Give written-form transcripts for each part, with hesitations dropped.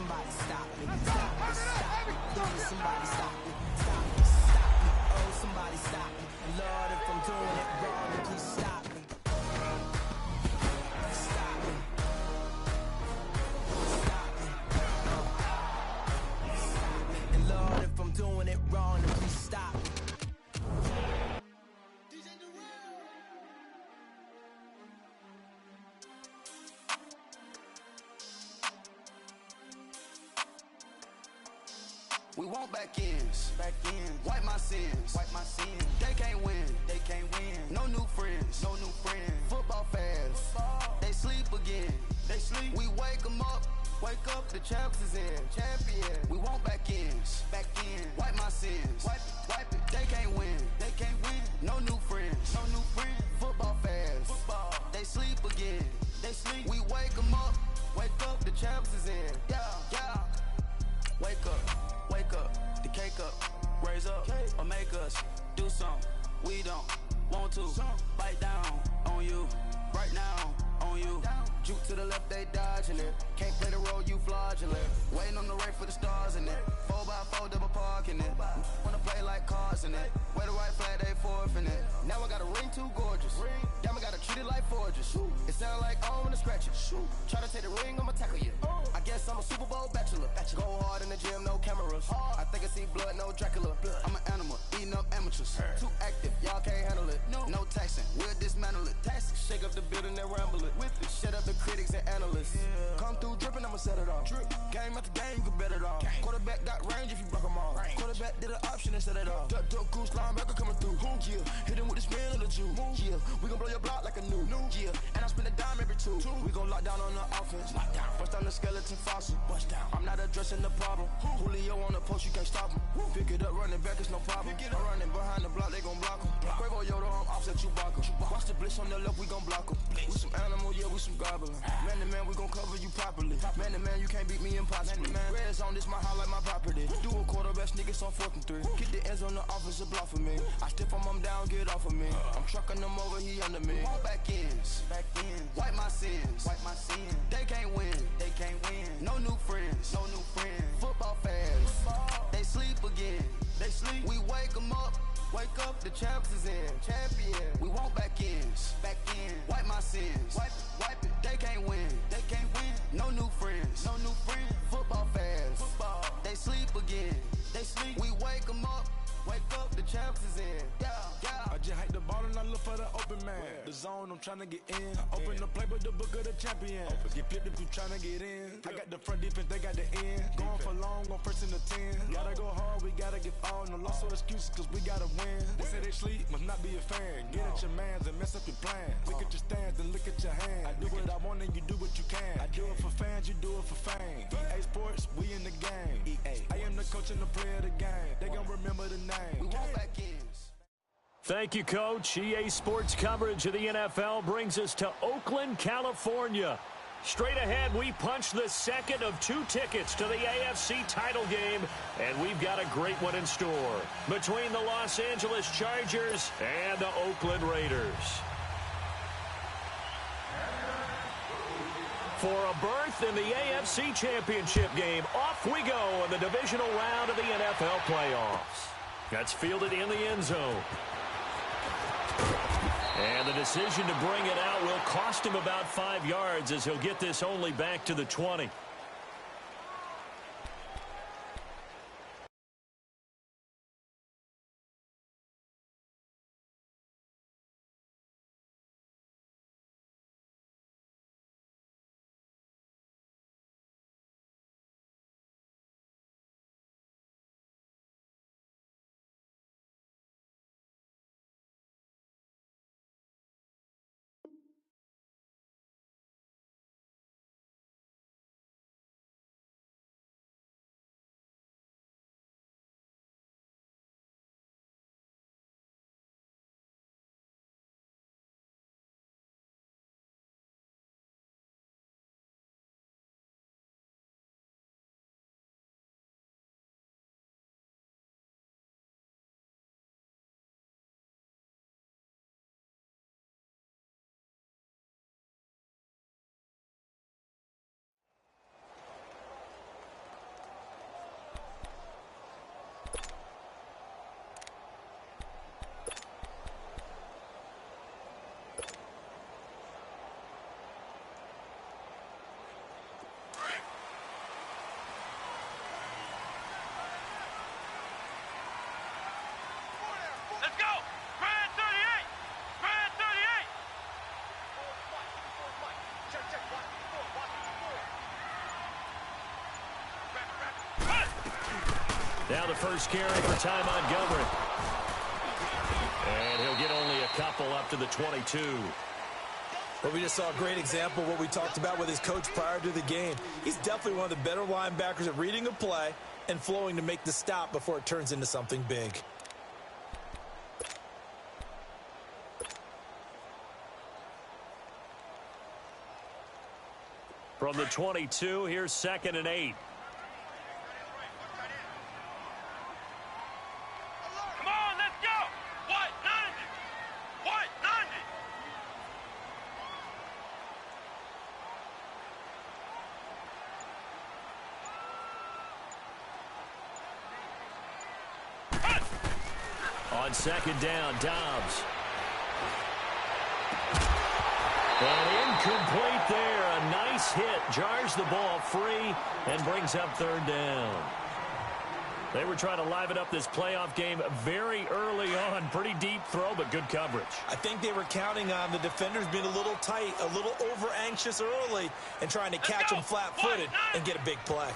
somebody stop me. Stop me, stop me. Please, somebody stop me. Stop me, stop me. Oh, somebody stop me. And Lord, if I'm doing it wrong, then please stop me. Stop me. Stop me. Stop me. And Lord, if I'm doing it wrong, then please stop me. We want back ends, wipe my sins, They can't win, No new friends, Football fans, they sleep again, We wake them up, the champs is in, We want back ends, wipe my sins, wipe it. They can't win, No new friends, Football fans, they sleep again, We wake them up, the champs is in, yeah. Wake up, the cake up, raise up, or make us do something we don't want to. Bite down on you, right now on you. Juke to the left, they dodging it. Can't play the role, you fraudulent. Waiting on the right for the stars in it. 4x4 double parking it. Wanna play like cars in it. Wear the white flag, they forfeit it. Now I got a ring too gorgeous. Damn, I gotta treat it like forges. It sound like I wanna scratch it. Try to take the ring, I'ma tackle you. I guess I'm a Super Bowl bachelor. Go hard in the gym, no cameras. I think I see blood, no Dracula. I'm an animal, eating up amateurs. Too active, y'all can't handle it. No taxing, we'll dismantle it. Shake up the building and ramble it. Shut up the critics and analysts. Come through dripping, I'ma set it off. Game after game, you can bet it off. Quarterback got range if you block them all. Quarterback did an option and set it off. Duck, goose, linebacker coming through. Yeah, hit him with the spin of the Jew. Yeah, we gon' blow your block like a new. Yeah, and I spin a dime every two. We gon' lock down on the offense. Bust down the skeleton fossil. I'm not addressing the problem. Julio on the post, you can't stop him. Pick it up, running back, it's no problem. I'm running behind the block, they gon' block him. Quavo Yoda, I'm offset Chewbacca. Watch the blitz on the left, we gon' block him. We some animal, yeah, we some goblin. Man to man, we gon' cover you properly. Man to man, you can't beat me impossibly. Red zone, this my highlight, my property. Do a quarterback sneakers on 4th and 3. Get the ends on the offensive block for me. I stiff him down, get off of me. I'm trucking them over, he under me. Want back ends, wipe my sins, They can't win, No new friends, Football fans, they sleep again, We wake them up, the champs is in, We want back ends, wipe my sins, wipe it. They can't win, No new friends, Football fans, they sleep again, We wake them up, the champs is in, yeah. I just hate the ball and I look for the open man. The zone, I'm tryna get in. Open the playbook, the book of the champion. Get flipped if you tryna get in. I got the front defense, they got the end. Going for long, going first in the 10. Gotta go hard, we gotta get all. No loss or excuses, cause we gotta win. They say they sleep, must not be a fan. Get at your mans and mess up your plans. Look at your stands and look at your hands. I do what I want and you do what you can. I do it for fans, you do it for fame. EA Sports, we in the game. I am the coach and the player of the game. They gon' remember the name. We want back ends. Thank you, Coach. EA Sports coverage of the NFL brings us to Oakland, California. Straight ahead, we punch the second of 2 tickets to the AFC title game, and we've got a great one in store between the Los Angeles Chargers and the Oakland Raiders. For a berth in the AFC Championship game, off we go in the divisional round of the NFL playoffs. That's fielded in the end zone. And the decision to bring it out will cost him about 5 yards as he'll get this only back to the 20. Now the first carry for Ty Montgomery. And he'll get only a couple up to the 22. Well, we just saw a great example of what we talked about with his coach prior to the game. He's definitely one of the better linebackers at reading a play and flowing to make the stop before it turns into something big. From the 22, here's 2nd and 8. Come on, let's go! What? 90! What? 90! On 2nd down, Dobbs. And incomplete there. A nice hit. Jars the ball free and brings up 3rd down. They were trying to liven up this playoff game very early on. Pretty deep throw, but good coverage. I think they were counting on the defenders being a little tight, a little over-anxious early, and trying to catch them flat-footed and get a big play.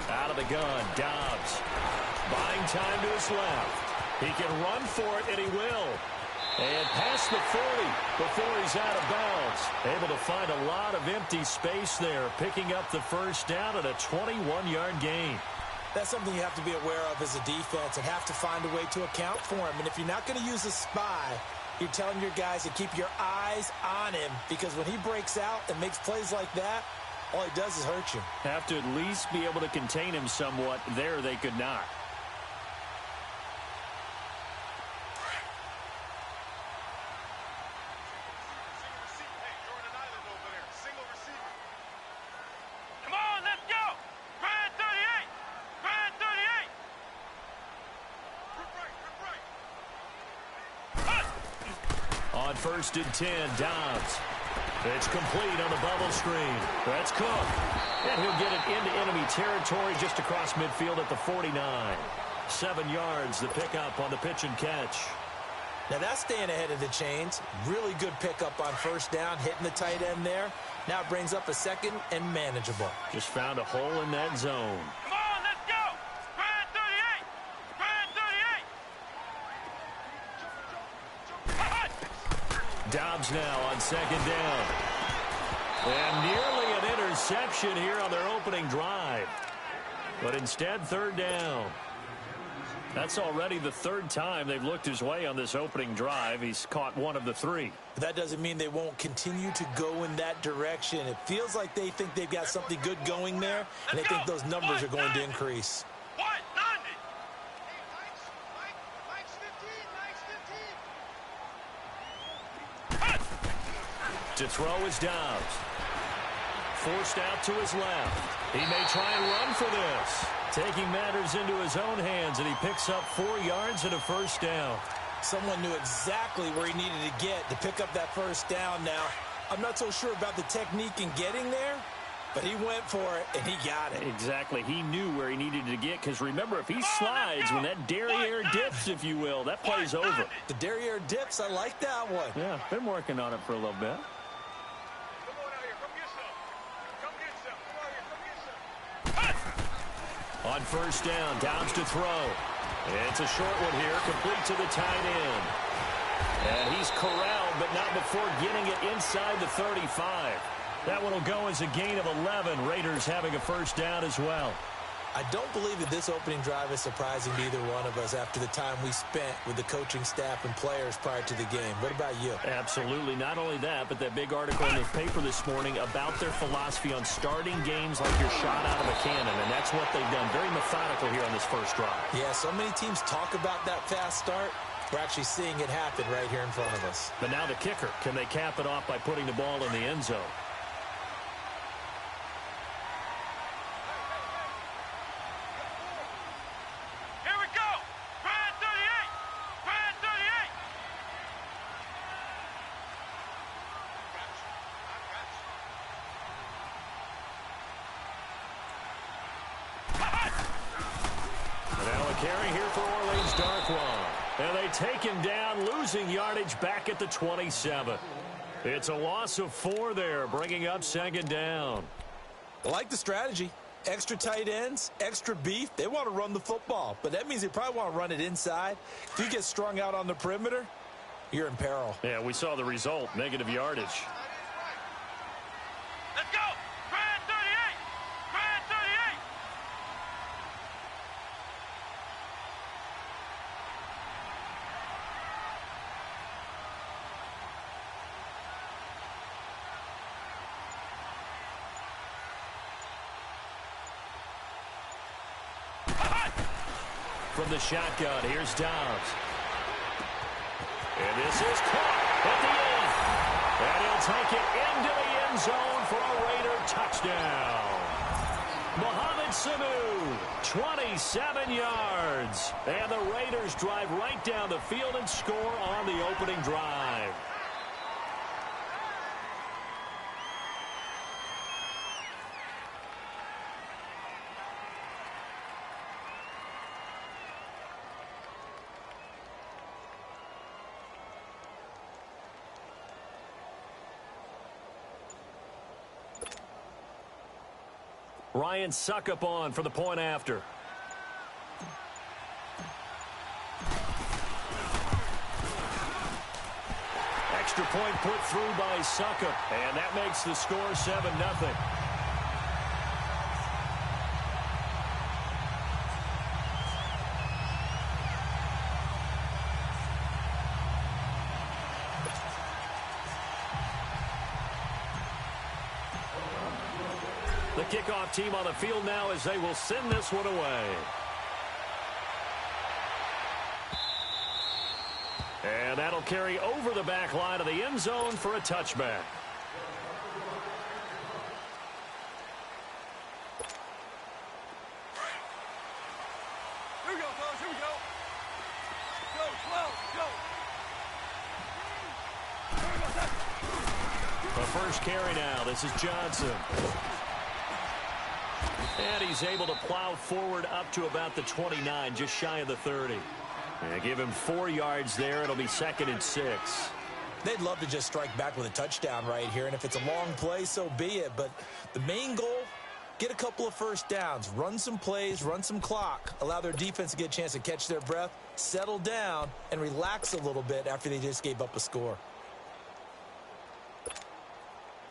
Out of the gun, Dobbs. Buying time to his left. He can run for it, and he will. And past the 40 before he's out of bounds. Able to find a lot of empty space there, picking up the first down at a 21-yard gain. That's something you have to be aware of as a defense and have to find a way to account for him. And if you're not going to use a spy, you're telling your guys to keep your eyes on him, because when he breaks out and makes plays like that, all he does is hurt you. Have to at least be able to contain him somewhat. There they could not. On 1st and 10, Dobbs. It's complete on the bubble screen. That's Cook. And he'll get it into enemy territory just across midfield at the 49. 7 yards, the pickup on the pitch and catch. Now that's staying ahead of the chains. Really good pickup on 1st down, hitting the tight end there. Now it brings up a 2nd and manageable. Just found a hole in that zone. Come on, let's go! Brad 38! Brad 38! Dobbs now on 2nd down. And nearly an interception here on their opening drive. But instead, 3rd down. That's already the 3rd time they've looked his way on this opening drive. He's caught 1 of the 3. But that doesn't mean they won't continue to go in that direction. It feels like they think they've got something good going there, and they think those numbers are going to increase. What? 90! To throw is Dobbs. Forced out to his left. He may try and run for this. Taking matters into his own hands, and he picks up 4 yards and a 1st down. Someone knew exactly where he needed to get to pick up that 1st down. Now, I'm not so sure about the technique in getting there, but he went for it, and he got it. Exactly. He knew where he needed to get, because remember, if he slides, when that derriere dips, if you will, that play's over. The derriere dips, I like that one. Yeah, been working on it for a little bit. On 1st down, Dobbs to throw. It's a short one here, complete to the tight end. And he's corralled, but not before getting it inside the 35. That one will go as a gain of 11. Raiders having a 1st down as well. I don't believe that this opening drive is surprising to either one of us after the time we spent with the coaching staff and players prior to the game. What about you? Absolutely. Not only that, but that big article in the paper this morning about their philosophy on starting games like you're shot out of a cannon, and that's what they've done. Very methodical here on this first drive. Yeah, so many teams talk about that fast start. We're actually seeing it happen right here in front of us. But now the kicker. Can they cap it off by putting the ball in the end zone? And they take him down, losing yardage back at the 27. It's a loss of 4 there, bringing up 2nd down. I like the strategy. Extra tight ends, extra beef, they want to run the football. But that means they probably want to run it inside. If you get strung out on the perimeter, you're in peril. Yeah, we saw the result, negative yardage. Let's go! Grand 38! Grand 38! From the shotgun, here's Dobbs. And this is caught at the end. And he'll take it into the end zone for a Raider touchdown. Mohamed Sanu, 27 yards. And the Raiders drive right down the field and score on the opening drive. Ryan Suckup on for the point after. Extra point put through by Suckup, and that makes the score 7-0. The kickoff team on the field now as they will send this one away. And that'll carry over the back line of the end zone for a touchback. Here we go, fellas. Here we go. Go, 12, go. The first carry now. This is Johnson. And he's able to plow forward up to about the 29, just shy of the 30. And give him 4 yards there. It'll be 2nd and 6. They'd love to just strike back with a touchdown right here, and if it's a long play, so be it. But the main goal, get a couple of first downs, run some plays, run some clock, allow their defense to get a chance to catch their breath, settle down, and relax a little bit after they just gave up a score.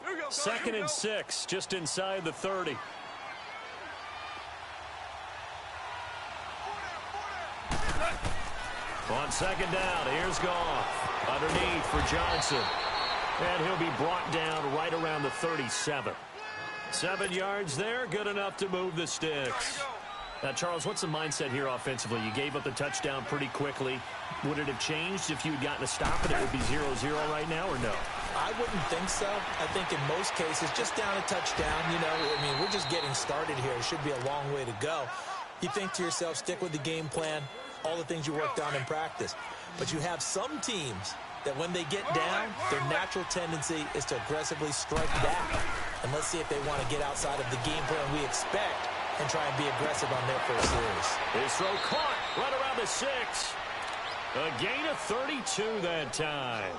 Here we go, fellas. 2nd and 6, just inside the 30. On 2nd down, here's Goff. Underneath for Johnson. And he'll be brought down right around the 37. 7 yards there, good enough to move the sticks. Now, Charles, what's the mindset here offensively? You gave up the touchdown pretty quickly. Would it have changed if you had gotten a stop and it would be 0-0 right now, or no? I wouldn't think so. I think in most cases, just down a touchdown, you know, I mean, we're just getting started here. It should be a long way to go. You think to yourself, stick with the game plan, all the things you worked on in practice. But you have some teams that when they get down, their natural tendency is to aggressively strike back. And let's see if they want to get outside of the game plan we expect and try and be aggressive on their first series. His throw caught right around the 6. A gain of 32 that time.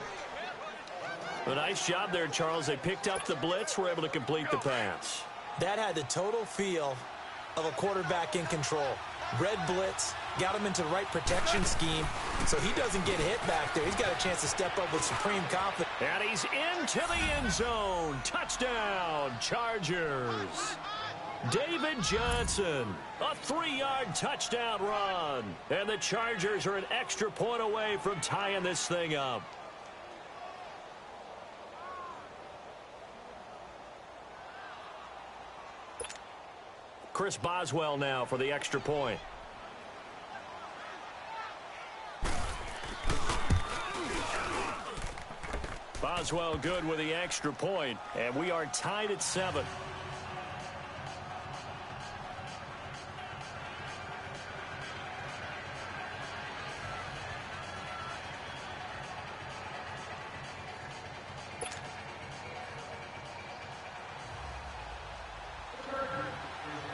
A nice job there, Charles. They picked up the blitz, were able to complete the pass. That had the total feel of a quarterback in control. Red blitz, got him into the right protection scheme, so he doesn't get hit back there. He's got a chance to step up with supreme confidence. And he's into the end zone. Touchdown, Chargers. David Johnson, a 3-yard touchdown run. And the Chargers are an extra point away from tying this thing up. Chris Boswell now for the extra point. Boswell good with the extra point, and we are tied at 7.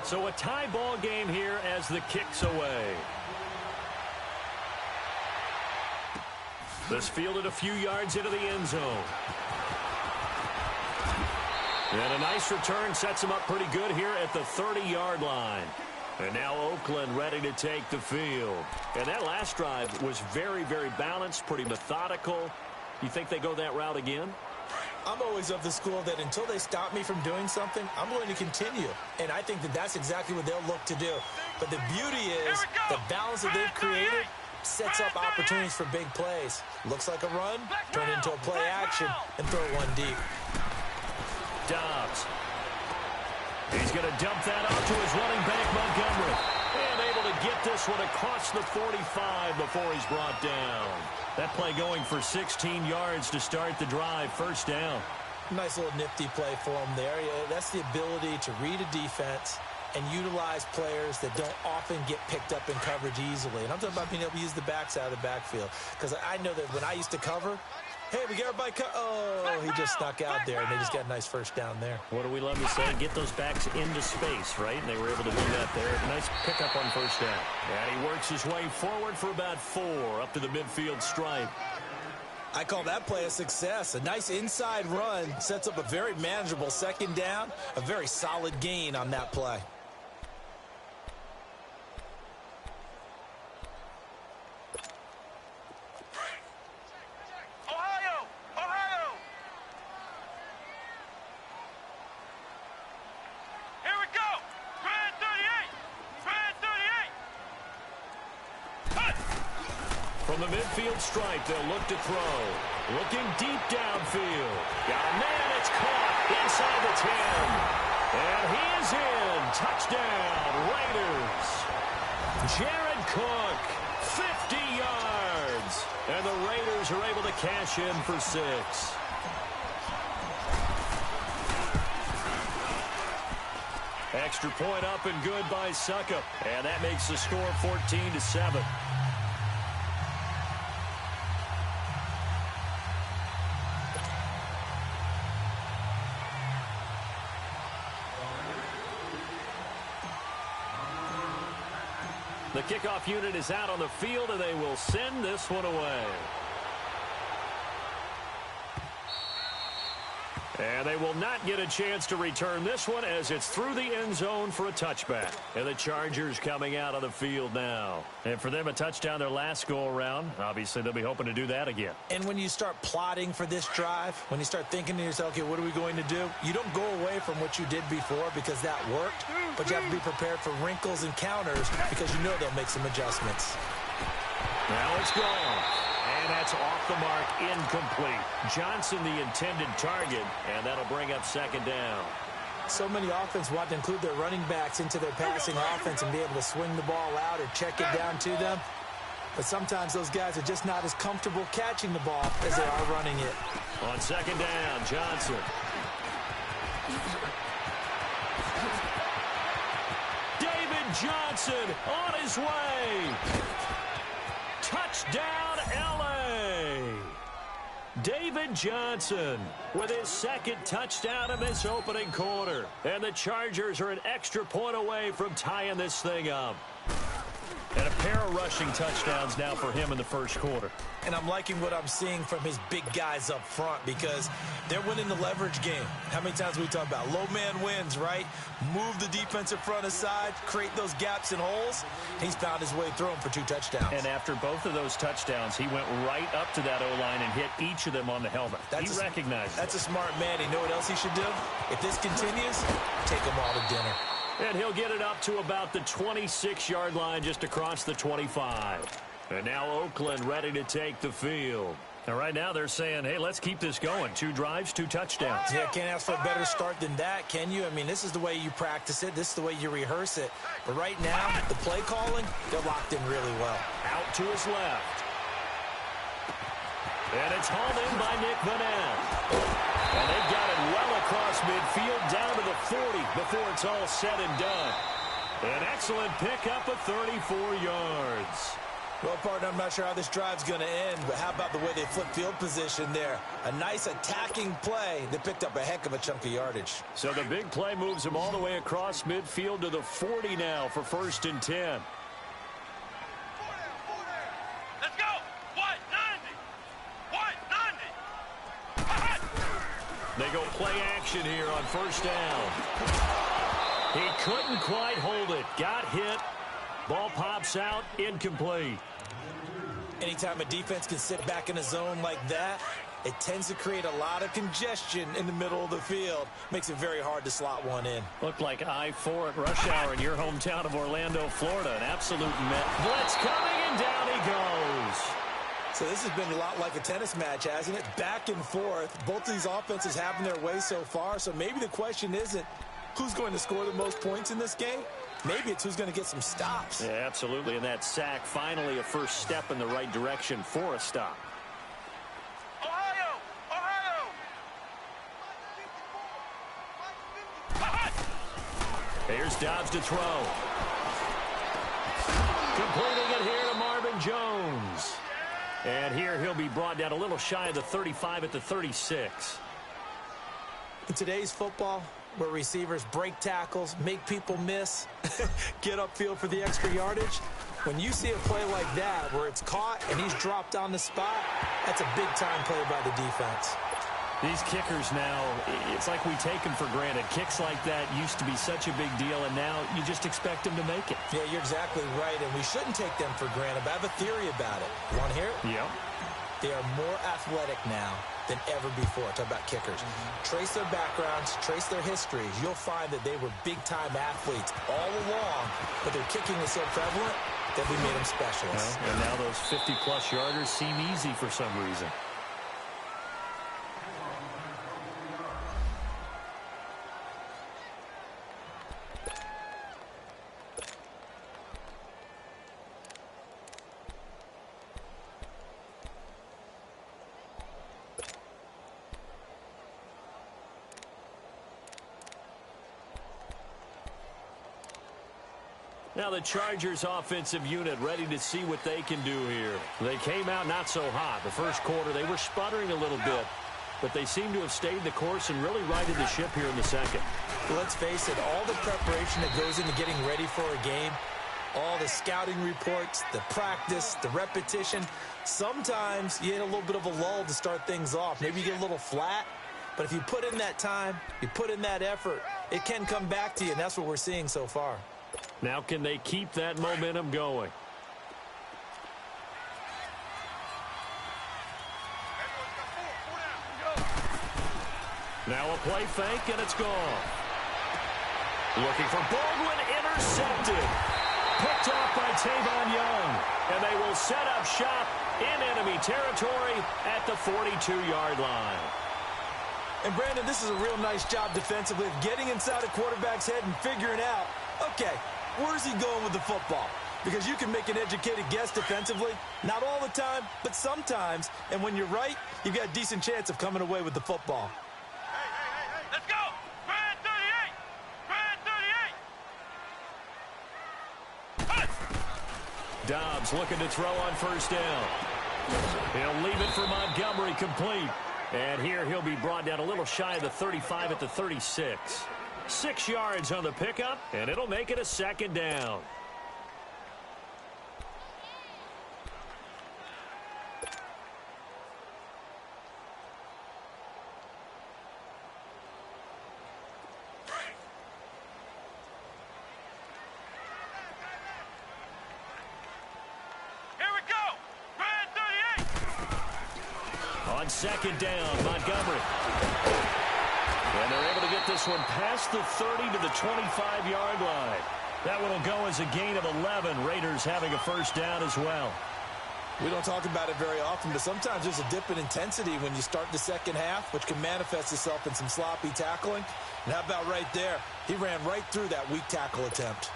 So a tie ball game here as the kick's away. This fielded a few yards into the end zone. And a nice return sets him up pretty good here at the 30-yard line. And now Oakland ready to take the field. And that last drive was very, very balanced, pretty methodical. You think they go that route again? I'm always of the school that until they stop me from doing something, I'm going to continue. And I think that that's exactly what they'll look to do. But the beauty is the balance that they've created sets up opportunities for big plays. Looks like a run, turn into a play action, and throw one deep. Dobbs. He's going to dump that off to his running back, Montgomery. And able to get this one across the 45 before he's brought down. That play going for 16 yards to start the drive. First down. Nice little nifty play for him there. That's the ability to read a defense and utilize players that don't often get picked up in coverage easily. And I'm talking about being able to use the backs out of the backfield. Because I know that when I used to cover, hey, we got everybody oh, he just snuck out there, and they just got a nice first down there. What do we love to say? Get those backs into space, right? And they were able to do that there. Nice pickup on first down. And he works his way forward for about 4 up to the midfield stripe. I call that play a success. A nice inside run sets up a very manageable second down, a very solid gain on that play. From the midfield stripe, they'll look to throw. Looking deep downfield. Got a man, it's caught inside the 10. And he is in. Touchdown, Raiders. Jared Cook, 50 yards. And the Raiders are able to cash in for 6. Extra point up and good by Suckup. And that makes the score 14-7. The kickoff unit is out on the field, and they will send this one away. And they will not get a chance to return this one as it's through the end zone for a touchback. And the Chargers coming out on the field now. And for them, a touchdown their last go-around. Obviously, they'll be hoping to do that again. And when you start plotting for this drive, when you start thinking to yourself, okay, what are we going to do? You don't go away from what you did before because that worked, but you have to be prepared for wrinkles and counters because you know they'll make some adjustments. Now it's gone. And that's off the mark, incomplete. Johnson, the intended target, and that'll bring up second down. So many offenses want to include their running backs into their passing offense and be able to swing the ball out or check it down to them. But sometimes those guys are just not as comfortable catching the ball as they are running it. On second down, Johnson. David Johnson on his way. Touchdown, L.A. David Johnson with his second touchdown in this opening quarter. And the Chargers are an extra point away from tying this thing up. And a pair of rushing touchdowns now for him in the first quarter. And I'm liking what I'm seeing from his big guys up front because they're winning the leverage game. How many times we talk about low man wins, right? Move the defensive front aside, create those gaps and holes. He's found his way through them for 2 touchdowns. And after both of those touchdowns, he went right up to that O-line and hit each of them on the helmet. He recognized That's a smart man. You know what else he should do? If this continues, take them all to dinner. And he'll get it up to about the 26-yard line just across the 25. And now Oakland ready to take the field. And right now they're saying, hey, let's keep this going. 2 drives, 2 touchdowns. Yeah, can't ask for a better start than that, can you? I mean, this is the way you practice it. This is the way you rehearse it. But right now, the play calling, they're locked in really well. Out to his left. And it's hauled in by Nick Vanette. And they've got it well across midfield down to the 40 before it's all said and done. An excellent pickup of 34 yards. Well, partner, I'm not sure how this drive's going to end, but how about the way they flip field position there? A nice attacking play that picked up a heck of a chunk of yardage. So the big play moves him all the way across midfield to the 40 now for 1st and 10. Let's go. What? 90. What? 90. They go play action here on first down. He couldn't quite hold it. Got hit. Ball pops out. Incomplete. Anytime a defense can sit back in a zone like that, it tends to create a lot of congestion in the middle of the field. Makes it very hard to slot one in. Looked like I-4 at rush hour in your hometown of Orlando, Florida. An absolute blitz coming, and down he goes. So this has been a lot like a tennis match, hasn't it? Back and forth. Both of these offenses having their way so far. So maybe the question isn't who's going to score the most points in this game. Maybe it's who's going to get some stops. Yeah, absolutely. And that sack, finally a first step in the right direction for a stop. Here's Dobbs to throw. Completing it here to Marvin Jones. And here he'll be brought down a little shy of the 35 at the 36. In today's football, where receivers break tackles, make people miss, get upfield for the extra yardage, when you see a play like that where it's caught and he's dropped on the spot, that's a big-time play by the defense. These kickers now, it's like we take them for granted. Kicks like that used to be such a big deal, and now you just expect them to make it. Yeah, you're exactly right, and we shouldn't take them for granted, but I have a theory about it. You want to hear it? Yep. They are more athletic now than ever before. Talk about kickers. Trace their backgrounds, trace their histories. You'll find that they were big-time athletes all along, but their kicking is so prevalent that we made them specialists. And now those 50-plus yarders seem easy for some reason. Now the Chargers offensive unit ready to see what they can do here. They came out not so hot. The first quarter they were sputtering a little bit, but they seem to have stayed the course and really righted the ship here in the second. Well, let's face it, all the preparation that goes into getting ready for a game, all the scouting reports, the practice, the repetition, sometimes you hit a little bit of a lull to start things off. Maybe you get a little flat, but if you put in that time, you put in that effort, it can come back to you, and that's what we're seeing so far. Now can they keep that momentum going? Now a play fake, and it's gone. Looking for Baldwin, intercepted. Picked off by Tavon Young. And they will set up shop in enemy territory at the 42-yard line. And, Brandon, this is a real nice job defensively of getting inside a quarterback's head and figuring out, okay, where's he going with the football? Because you can make an educated guess defensively. Not all the time, but sometimes. And when you're right, you've got a decent chance of coming away with the football. Hey, let's go! Brad 38! Brad 38! Hey! Dobbs looking to throw on first down. He'll leave it for Montgomery, complete. And here he'll be brought down a little shy of the 35 at the 36. 6 yards on the pickup, and it'll make it a second down. Here we go! Brad 38! On second down, Montgomery. And they're able to get this one past the 30 to the 25-yard line. That one will go as a gain of 11. Raiders having a first down as well. We don't talk about it very often, but sometimes there's a dip in intensity when you start the second half, which can manifest itself in some sloppy tackling. And how about right there? He ran right through that weak tackle attempt.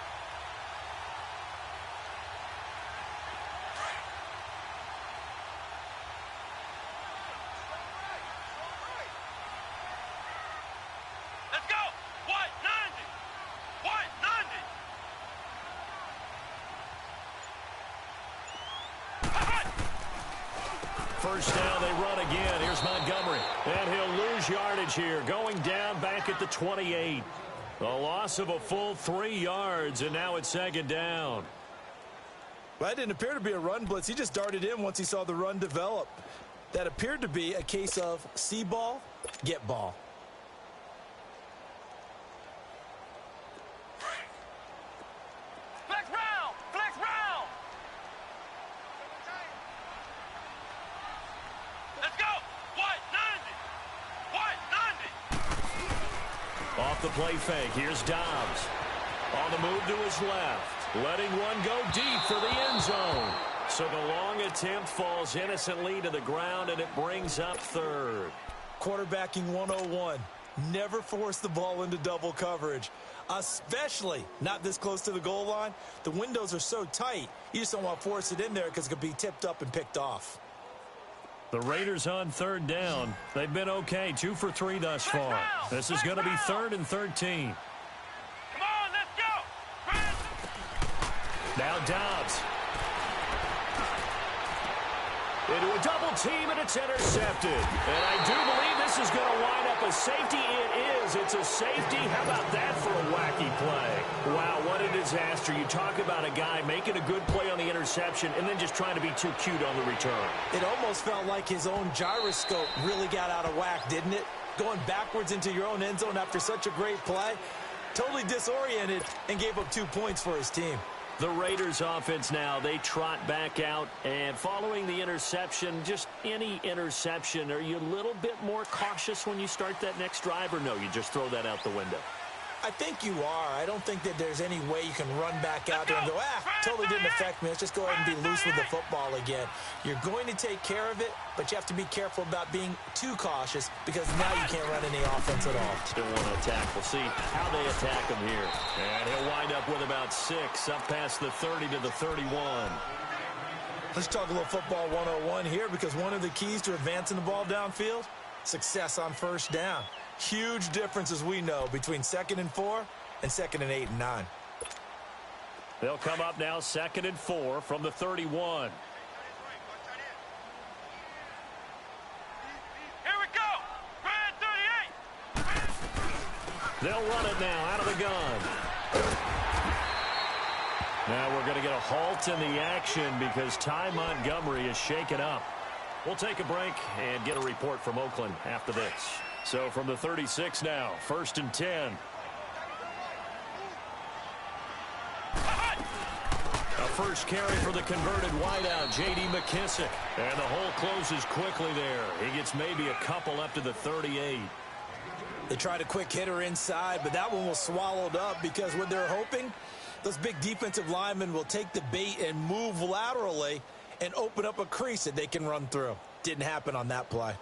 Let's go! What? 90! What? 90! First down, they run again. Here's Montgomery. And he'll lose yardage here, going down back at the 28. A loss of a full 3 yards, and now it's second down. Well, that didn't appear to be a run blitz. He just darted in once he saw the run develop. That appeared to be a case of see ball, get ball. Off the play fake, here's Dobbs. On the move to his left, letting one go deep for the end zone. So the long attempt falls innocently to the ground, and it brings up third. Quarterbacking 101. Never force the ball into double coverage, especially not this close to the goal line. The windows are so tight, you just don't want to force it in there because it could be tipped up and picked off. The Raiders on third down. They've been okay, 2 for 3 thus far. This is going to be 3rd and 13. Come on, let's go. Now Dobbs. Into a double team, and it's intercepted. And I do believe this is going to wind up a safety. It is. It's a safety. How about that for a wacky play? Wow, what a disaster. You talk about a guy making a good play on the interception and then just trying to be too cute on the return. It almost felt like his own gyroscope really got out of whack, didn't it? Going backwards into your own end zone after such a great play. Totally disoriented and gave up 2 points for his team. The Raiders offense now, they trot back out, and following the interception, just any interception, are you a little bit more cautious when you start that next drive, or no, you just throw that out the window? I think you are. I don't think that there's any way you can run back out there and go, totally didn't affect me. Let's just go ahead and be loose with the football again. You're going to take care of it, but you have to be careful about being too cautious because now you can't run any offense at all. Still want to attack. We'll see how they attack him here. And he'll wind up with about 6 up past the 30 to the 31. Let's talk a little football 101 here because one of the keys to advancing the ball downfield, success on first down. Huge difference, as we know, between 2nd and 4 and 2nd and 8 and 9. They'll come up now 2nd and 4 from the 31. Here we go. Grand 38. They'll run it now out of the gun. Now we're going to get a halt in the action because Ty Montgomery is shaken up. We'll take a break and get a report from Oakland after this. So from the 36 now, 1st and 10. A first carry for the converted wideout, J.D. McKissick. And the hole closes quickly there. He gets maybe a couple up to the 38. They tried a quick hitter inside, but that one was swallowed up because what they're hoping, those big defensive linemen will take the bait and move laterally and open up a crease that they can run through. Didn't happen on that play.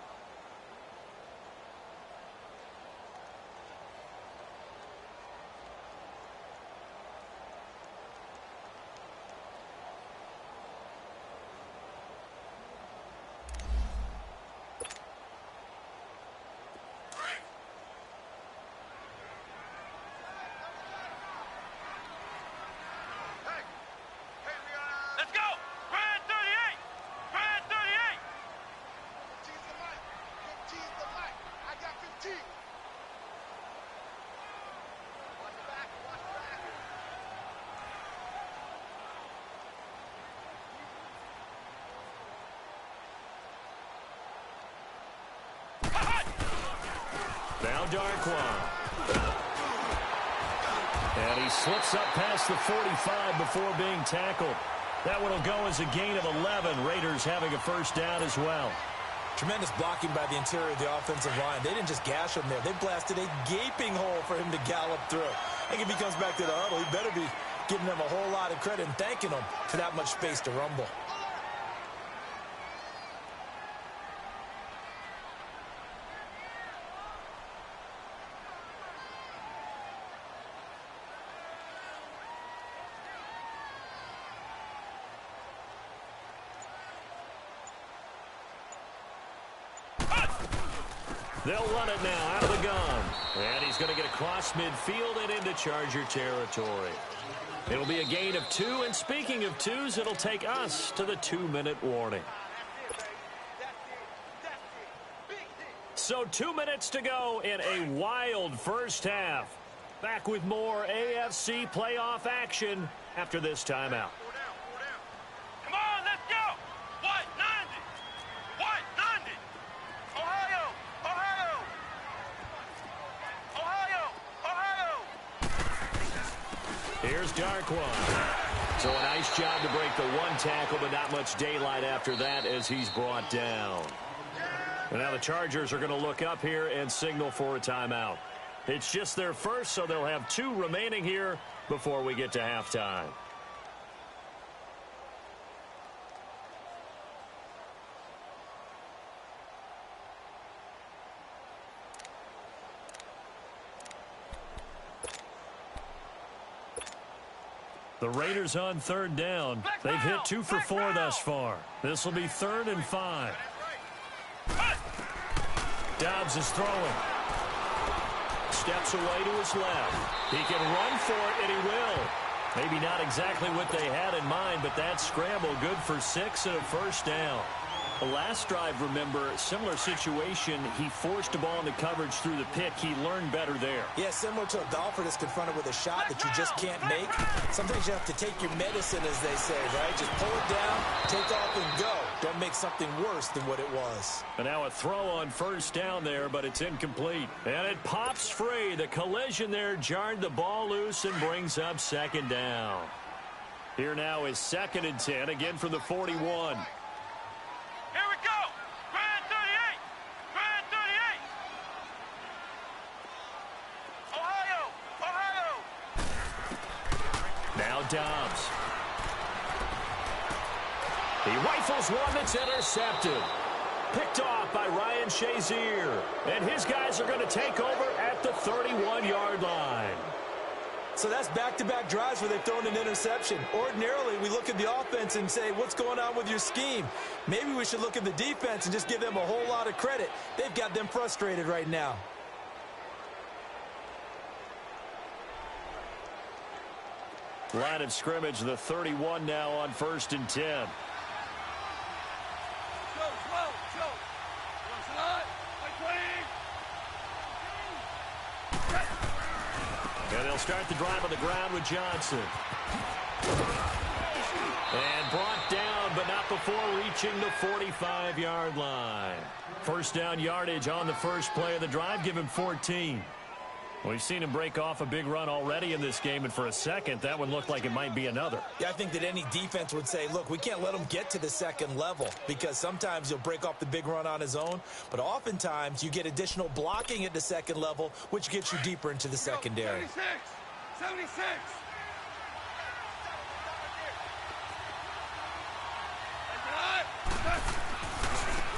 Let's go. Grand 38. Grand 38. I got 15. Watch the back. Watch the back. Now Darquan. And he slips up past the 45 before being tackled. That one will go as a gain of 11. Raiders having a first down as well. Tremendous blocking by the interior of the offensive line. They didn't just gash him there. They blasted a gaping hole for him to gallop through. I think if he comes back to the huddle, he better be giving them a whole lot of credit and thanking them for that much space to rumble. They'll run it now out of the gun. And he's going to get across midfield and into Charger territory. It'll be a gain of 2. And speaking of 2s, it'll take us to the 2-minute warning. So 2 minutes to go in a wild first half. Back with more AFC playoff action after this timeout. Come on, let's go. What? 90. What? 90. Ohio. Ohio. Ohio. Ohio. Here's Darquan. So a nice job to break the one tackle, but not much daylight after that as he's brought down. And now the Chargers are going to look up here and signal for a timeout. It's just their first, so they'll have 2 remaining here before we get to halftime. The Raiders on 3rd down. They've hit 2 for 4 thus far. This will be 3rd and 5. Dobbs is throwing. Steps away to his left. He can run for it, and he will. Maybe not exactly what they had in mind, but that scramble good for 6 and a first down. The last drive, remember, similar situation. He forced a ball into coverage through the pick. He learned better there. Yeah, similar to a golfer that's confronted with a shot that you just can't make. Sometimes you have to take your medicine, as they say, right? Just pull it down, take off, and go. Don't make something worse than what it was. And now a throw on first down there, but it's incomplete. And it pops free. The collision there jarred the ball loose and brings up 2nd down. Here now is 2nd and 10, again from the 41. Here we go. Grand 38. Grand 38. Ohio. Now Dobbs. He rifles one that's intercepted. Picked off by Ryan Shazier. And his guys are going to take over at the 31-yard line. So that's back-to-back drives where they've thrown an interception. Ordinarily, we look at the offense and say, what's going on with your scheme? Maybe we should look at the defense and just give them a whole lot of credit. They've got them frustrated right now. Line of scrimmage, the 31 now on 1st and 10. And they'll start the drive on the ground with Johnson. And brought down, but not before reaching the 45-yard line. First down yardage on the first play of the drive, give him 14. We've seen him break off a big run already in this game, and for a second, that one looked like it might be another. Yeah, I think that any defense would say, look, we can't let him get to the 2nd level, because sometimes he'll break off the big run on his own, but oftentimes you get additional blocking at the 2nd level, which gets you deeper into the secondary. 76.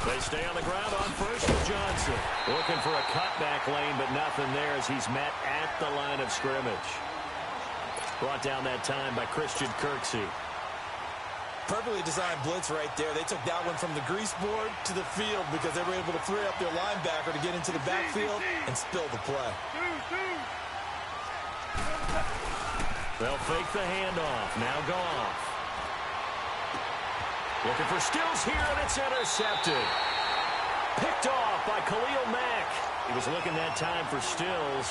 They stay on the ground on first with Johnson. Looking for a cutback lane, but nothing there as he's met at the line of scrimmage. Brought down that time by Christian Kirksey. Perfectly designed blitz right there. They took that one from the grease board to the field because they were able to free up their linebacker to get into the backfield and spill the play. They'll fake the handoff. Now Goff. Looking for Stills here, and it's intercepted. Picked off by Khalil Mack. He was looking that time for Stills.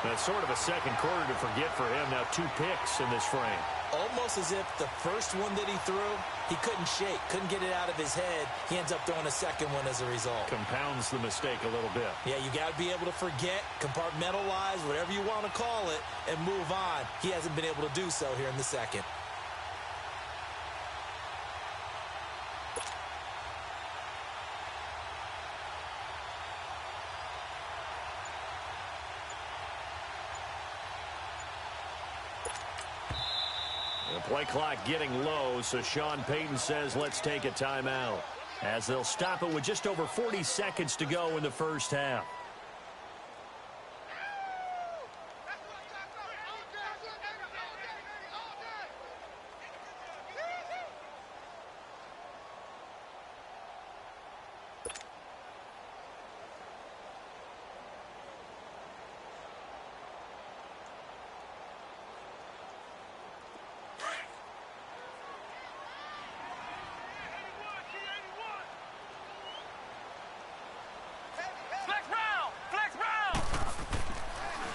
That's sort of a second quarter to forget for him. Now 2 picks in this frame. Almost as if the first one that he threw, he couldn't shake, couldn't get it out of his head. He ends up throwing a second one as a result. Compounds the mistake a little bit. Yeah, you got to be able to forget, compartmentalize, whatever you want to call it, and move on. He hasn't been able to do so here in the second. The play clock getting low, so Sean Payton says let's take a timeout, as they'll stop it with just over 40 seconds to go in the first half.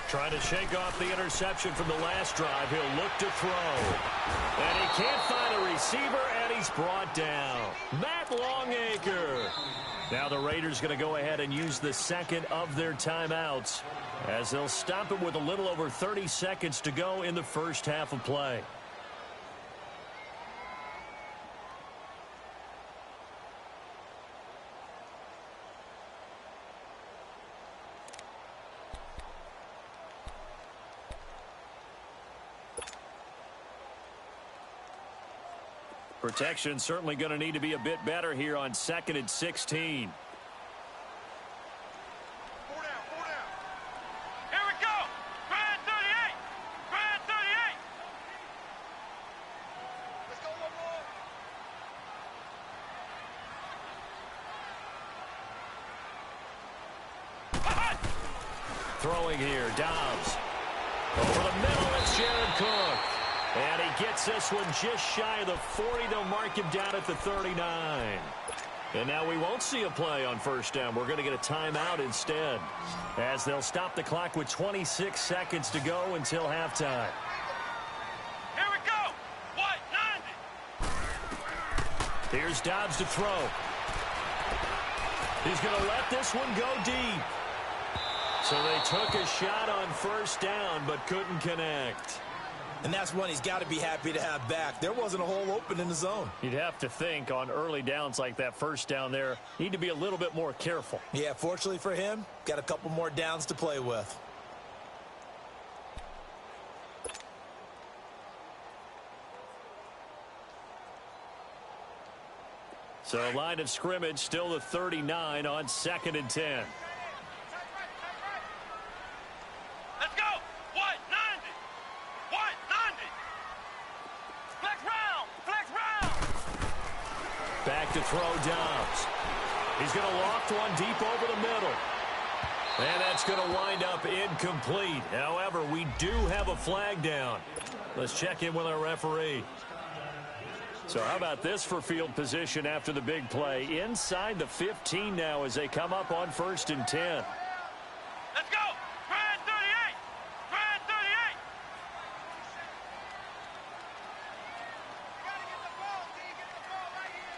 Trying to shake off the interception from the last drive. He'll look to throw. And he can't find a receiver, and he's brought down. Matt Longacre. Now the Raiders going to go ahead and use the second of their timeouts, as they'll stop it with a little over 30 seconds to go in the first half of play. Protection certainly going to need to be a bit better here on 2nd and 16. Here we go. Grand 38. Grand 38. Let's go, one more. Throwing here, Dobbs. Over the middle, it's Jared Cook. And he gets this one just shy of the 40. They'll mark him down at the 39. And now we won't see a play on first down. We're going to get a timeout instead, as they'll stop the clock with 26 seconds to go until halftime. Here we go. What? 90. Here's Dobbs to throw. He's going to let this one go deep. So they took a shot on first down, but couldn't connect. And that's one he's got to be happy to have back. There wasn't a hole open in the zone. You'd have to think on early downs like that first down there, need to be a little bit more careful. Yeah, fortunately for him, got a couple more downs to play with. So line of scrimmage still the 39 on 2nd and 10. Let's go. What? 90. What? 90. Flex round. Flex round. Back to throw Dobbs. He's going to loft one deep over the middle. And that's going to wind up incomplete. However, we do have a flag down. Let's check in with our referee. So how about this for field position after the big play? Inside the 15 now as they come up on 1st and 10. Let's go. Grand 38. Grand 38. You got to get the ball, D. Get the ball right here.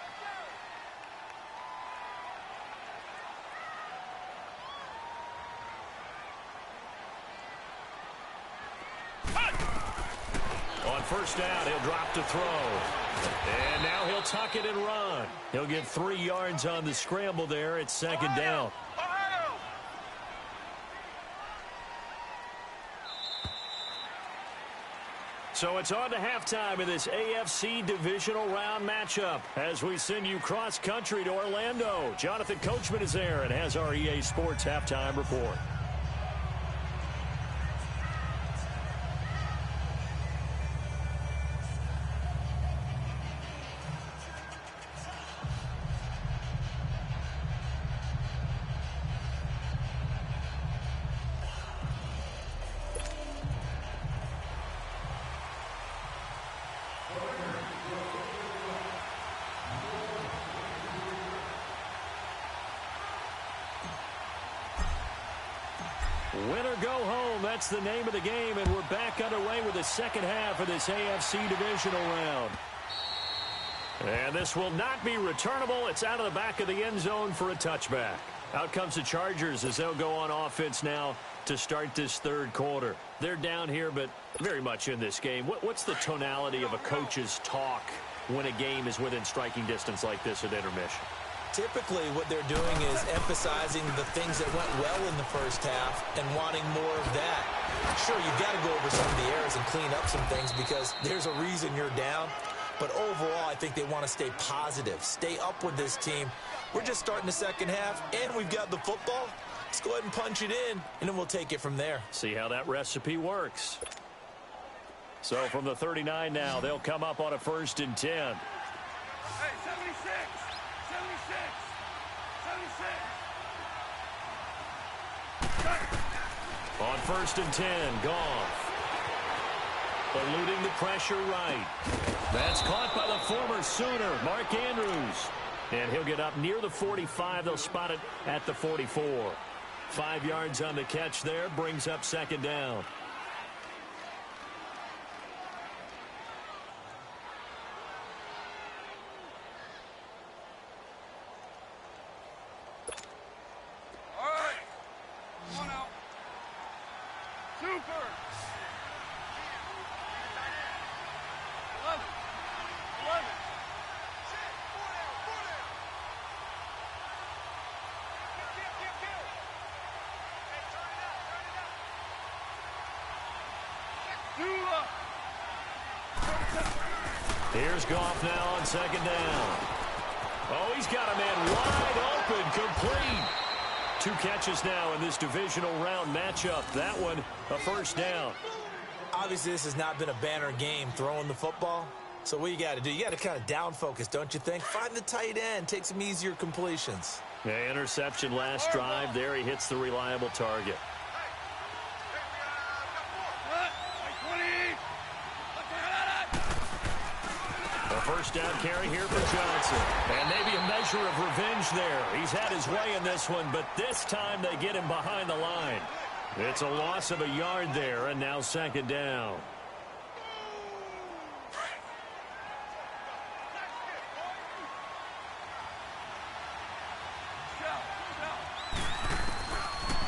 Let's go. On first down, he'll drop to throw. And now he'll tuck it and run. He'll get 3 yards on the scramble there. It's 2nd down. So it's on to halftime in this AFC divisional round matchup as we send you cross-country to Orlando. Jonathan Coachman is there and has our EA Sports halftime report. Win or go home, that's the name of the game, and we're back underway with the second half of this AFC divisional round. And this will not be returnable. It's out of the back of the end zone for a touchback. Out comes the Chargers as they'll go on offense now to start this third quarter. They're down here, but very much in this game. What's the tonality of a coach's talk when a game is within striking distance like this at intermission? Typically, what they're doing is emphasizing the things that went well in the first half and wanting more of that. Sure, you've got to go over some of the errors and clean up some things because there's a reason you're down. But overall, I think they want to stay positive, stay up with this team. We're just starting the second half, and we've got the football. Let's go ahead and punch it in, and then we'll take it from there. See how that recipe works. So from the 39 now, they'll come up on a 1st and 10. Hey, 76. 76. 76. On 1st and 10, Goff. Eluding the pressure right. That's caught by the former Sooner, Mark Andrews. And he'll get up near the 45. They'll spot it at the 44. 5 yards on the catch there, brings up 2nd down. All right. One out. Super. 11. 11. Here's Goff now on second down. Oh, he's got a man wide open, complete. 2 catches now in this divisional round matchup. That one, a first down. Obviously, this has not been a banner game throwing the football. So what you got to do, you got to kind of down focus, don't you think? Find the tight end, take some easier completions. Yeah, interception last drive. There he hits the reliable target. A first down carry here for Johnson. And maybe a measure of revenge there. He's had his way in this one, but this time they get him behind the line. It's a loss of a yard there, and now second down.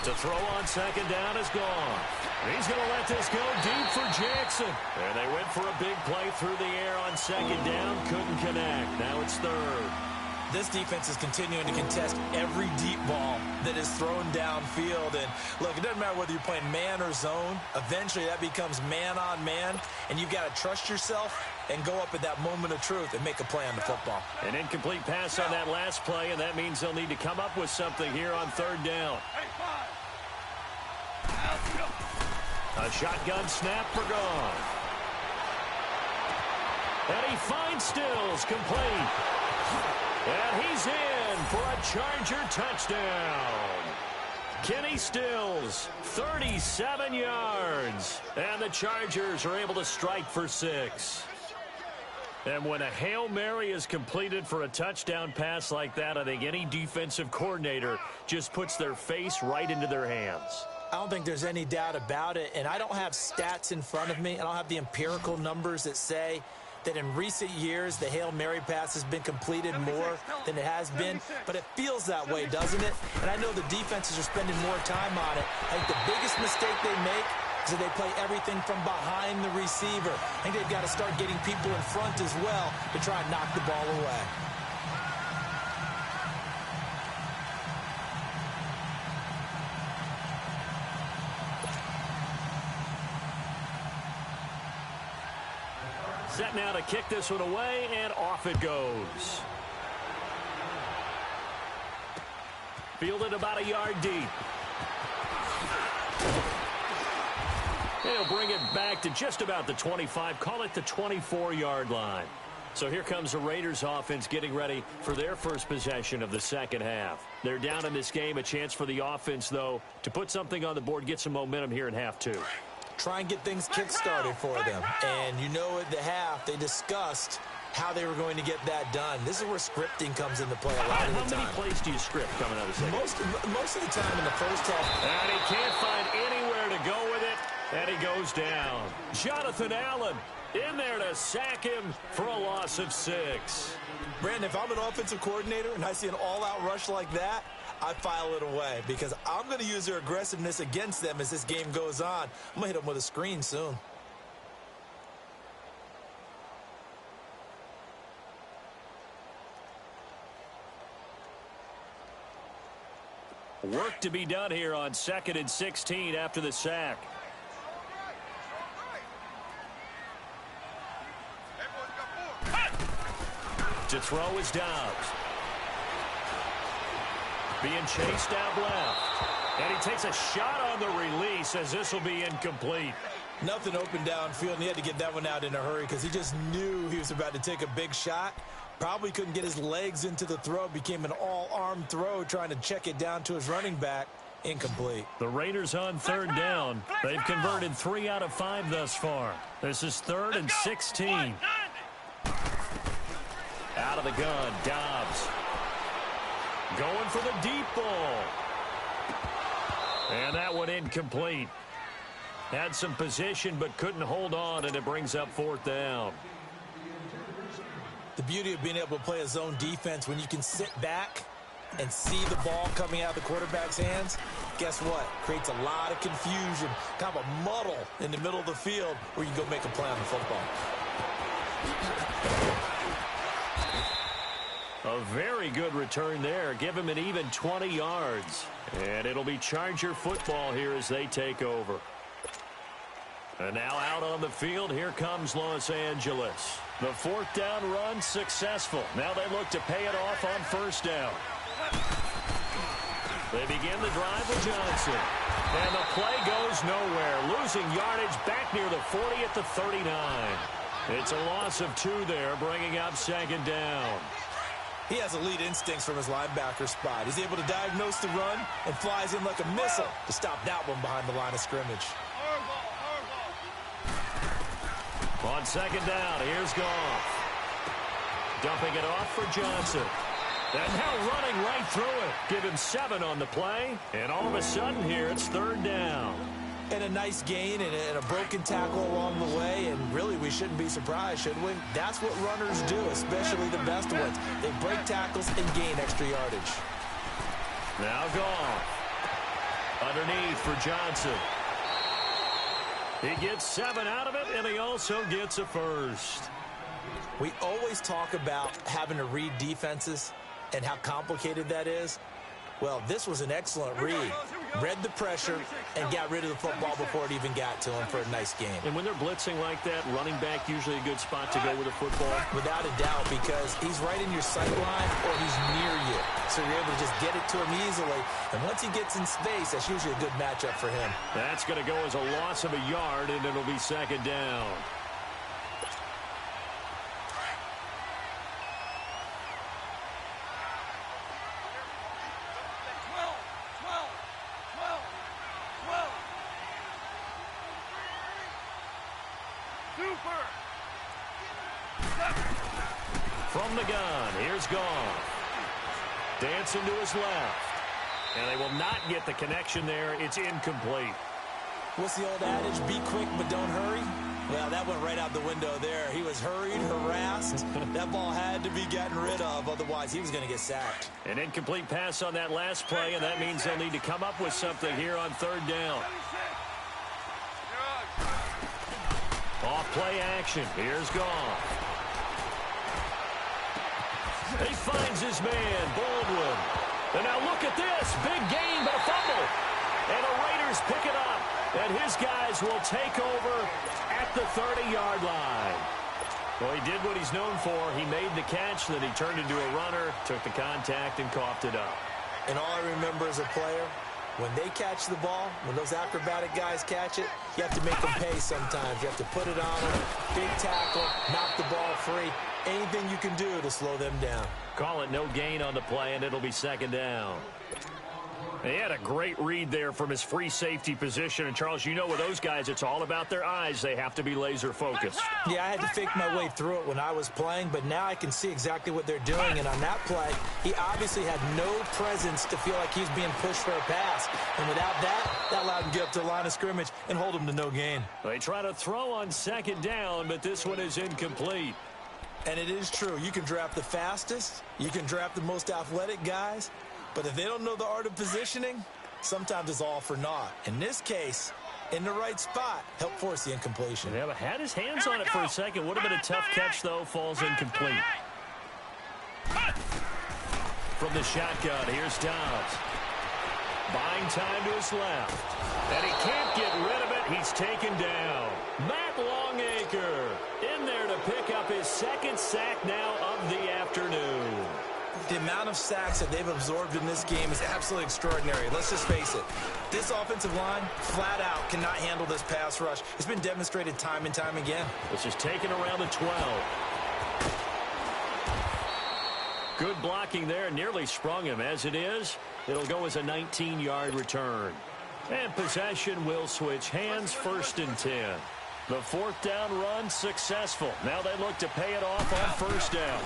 To throw on second down is gone. He's going to let this go deep for Jackson. And they went for a big play through the air on second down. Couldn't connect. Now it's third. This defense is continuing to contest every deep ball that is thrown downfield. And, look, it doesn't matter whether you're playing man or zone. Eventually that becomes man on man. And you've got to trust yourself and go up at that moment of truth and make a play on the football. An incomplete pass on that last play, and that means they'll need to come up with something here on third down. A shotgun snap for Goff. And he finds Stills, complete. And he's in for a Charger touchdown. Kenny Stills, 37 yards. And the Chargers are able to strike for 6. And when a Hail Mary is completed for a touchdown pass like that, I think any defensive coordinator just puts their face right into their hands. I don't think there's any doubt about it, and I don't have stats in front of me. I don't have the empirical numbers that say that in recent years the Hail Mary pass has been completed more than it has been, but it feels that way, doesn't it? And I know the defenses are spending more time on it. I think the biggest mistake they make is that they play everything from behind the receiver. I think they've got to start getting people in front as well to try and knock the ball away. Set now to kick this one away, and off it goes. Fielded about a yard deep. He'll bring it back to just about the 25, call it the 24-yard line. So here comes the Raiders offense getting ready for their first possession of the second half. They're down in this game, a chance for the offense, though, to put something on the board, get some momentum here in half 2. Try and get things kick-started for them. And you know at the half, they discussed how they were going to get that done. This is where scripting comes into play a lot of the time. How many plays do you script coming out of the second? Most of the time in the first half. And he can't find anywhere to go with it, and he goes down. Jonathan Allen in there to sack him for a loss of 6. Brandon, if I'm an offensive coordinator and I see an all-out rush like that, I file it away because I'm going to use their aggressiveness against them as this game goes on. I'm going to hit them with a screen soon. Work to be done here on 2nd and 16 after the sack. To throw is Dobbs. Being chased out left. And he takes a shot on the release as this will be incomplete. Nothing open downfield, and he had to get that one out in a hurry because he just knew he was about to take a big shot. Probably couldn't get his legs into the throw. Became an all-arm throw trying to check it down to his running back. Incomplete. The Raiders on third down. They've converted 3 out of 5 thus far. This is 3rd and 16. Out of the gun, Dobbs. Going for the deep ball. And that one incomplete. Had some position but couldn't hold on, and it brings up 4th down. The beauty of being able to play a zone defense when you can sit back and see the ball coming out of the quarterback's hands, guess what? Creates a lot of confusion, kind of a muddle in the middle of the field where you can go make a play on the football. A very good return there. Give him an even 20 yards. And it'll be Charger football here as they take over. And now out on the field, here comes Los Angeles. The fourth down run successful. Now they look to pay it off on first down. They begin the drive with Johnson. And the play goes nowhere. Losing yardage back near the 40 at the 39. It's a loss of 2 there, bringing up second down. He has elite instincts from his linebacker spot. He's able to diagnose the run and flies in like a missile to stop that one behind the line of scrimmage. On second down, here's Goff. Dumping it off for Johnson. And now running right through it. Give him 7 on the play. And all of a sudden here, it's third down. And a nice gain and a broken tackle along the way. And really, we shouldn't be surprised, should we? That's what runners do, especially the best ones. They break tackles and gain extra yardage. Now Goff. Underneath for Johnson. He gets 7 out of it, and he also gets a first. We always talk about having to read defenses and how complicated that is. Well, this was an excellent read. Read the pressure and got rid of the football before it even got to him for a nice game. And when they're blitzing like that, running back usually a good spot to go with the football? Without a doubt, because he's right in your sight line or he's near you. So you're able to just get it to him easily. And once he gets in space, that's usually a good matchup for him. That's going to go as a loss of a yard, and it'll be second down. From the gun, here's Goff. Dancing to his left. And they will not get the connection there. It's incomplete. What's the old adage? Be quick, but don't hurry. Well, that went right out the window there. He was hurried, harassed. That ball had to be gotten rid of. Otherwise, he was going to get sacked. An incomplete pass on that last play, and that means they'll need to come up with something here on third down. Off play action. Here's Goff. He finds his man, Baldwin. And now look at this. Big gain, but a fumble. And the Raiders pick it up. And his guys will take over at the 30-yard line. Well, he did what he's known for. He made the catch, then he turned into a runner, took the contact, and coughed it up. And all I remember as a player, when they catch the ball, when those acrobatic guys catch it, you have to make them pay sometimes. You have to put it on them, big tackle, knock the ball free. Anything you can do to slow them down. Call it no gain on the play, and it'll be second down. He had a great read there from his free safety position. And, Charles, you know with those guys, it's all about their eyes. They have to be laser-focused. Yeah, I had to fake my way through it when I was playing, but now I can see exactly what they're doing. And on that play, he obviously had no presence to feel like he's being pushed for a pass. And without that, that allowed him to get up to the line of scrimmage and hold him to no gain. They try to throw on second down, but this one is incomplete. And it is true. You can draft the fastest. You can draft the most athletic guys. But if they don't know the art of positioning, sometimes it's all for naught. In this case, in the right spot, helped force the incompletion. Yeah, but had his hands on it for a second. Would have been a tough catch, though. Falls incomplete. From the shotgun, here's Dobbs. Buying time to his left. And he can't get rid of it. He's taken down. Matt Longacre in there to pick up his second sack now of the afternoon. The amount of sacks that they've absorbed in this game is absolutely extraordinary. Let's just face it. This offensive line, flat out, cannot handle this pass rush. It's been demonstrated time and time again. This is taken around the 12. Good blocking there. Nearly sprung him. As it is, it'll go as a 19-yard return. And possession will switch hands, 1st and 10. The fourth down run successful. Now they look to pay it off on first down.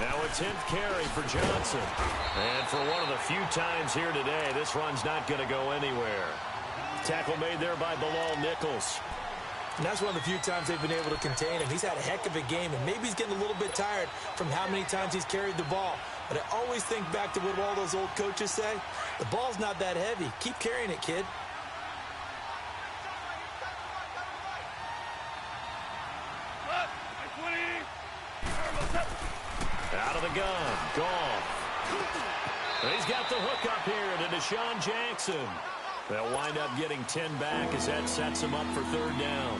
Now a 10th carry for Johnson. And for one of the few times here today, this run's not going to go anywhere. Tackle made there by Bilal Nichols. And that's one of the few times they've been able to contain him. He's had a heck of a game, and maybe he's getting a little bit tired from how many times he's carried the ball. But I always think back to what all those old coaches say. The ball's not that heavy. Keep carrying it, kid. Out of the gun, Goff. He's got the hook up here to Deshaun Jackson. They'll wind up getting 10 back as that sets them up for third down.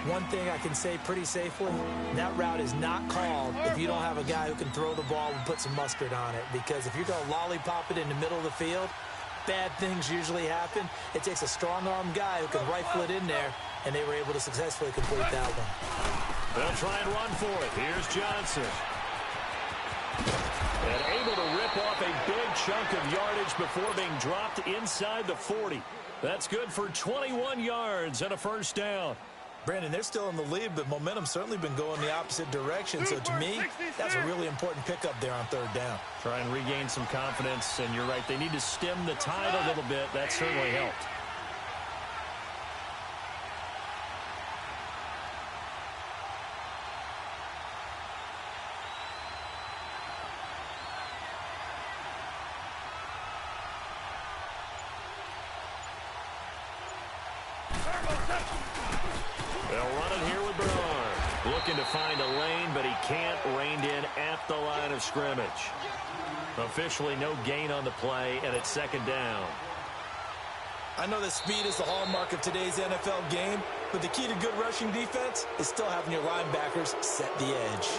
One thing I can say pretty safely, that route is not called if you don't have a guy who can throw the ball and put some mustard on it. Because if you're going to lollipop it in the middle of the field, bad things usually happen. It takes a strong-arm guy who can rifle it in there, and they were able to successfully complete that one. They'll try and run for it. Here's Johnson. And able to rip off a big chunk of yardage before being dropped inside the 40. That's good for 21 yards and a first down. Brandon, they're still in the lead, but momentum's certainly been going the opposite direction. So to me, that's a really important pickup there on third down. Try and regain some confidence, and you're right, they need to stem the tide a little bit. That certainly helped. They'll run it here with Bernard. Looking to find a lane, but he can't. Reined in at the line of scrimmage. Officially no gain on the play, and it's second down. I know that speed is the hallmark of today's NFL game, but the key to good rushing defense is still having your linebackers set the edge.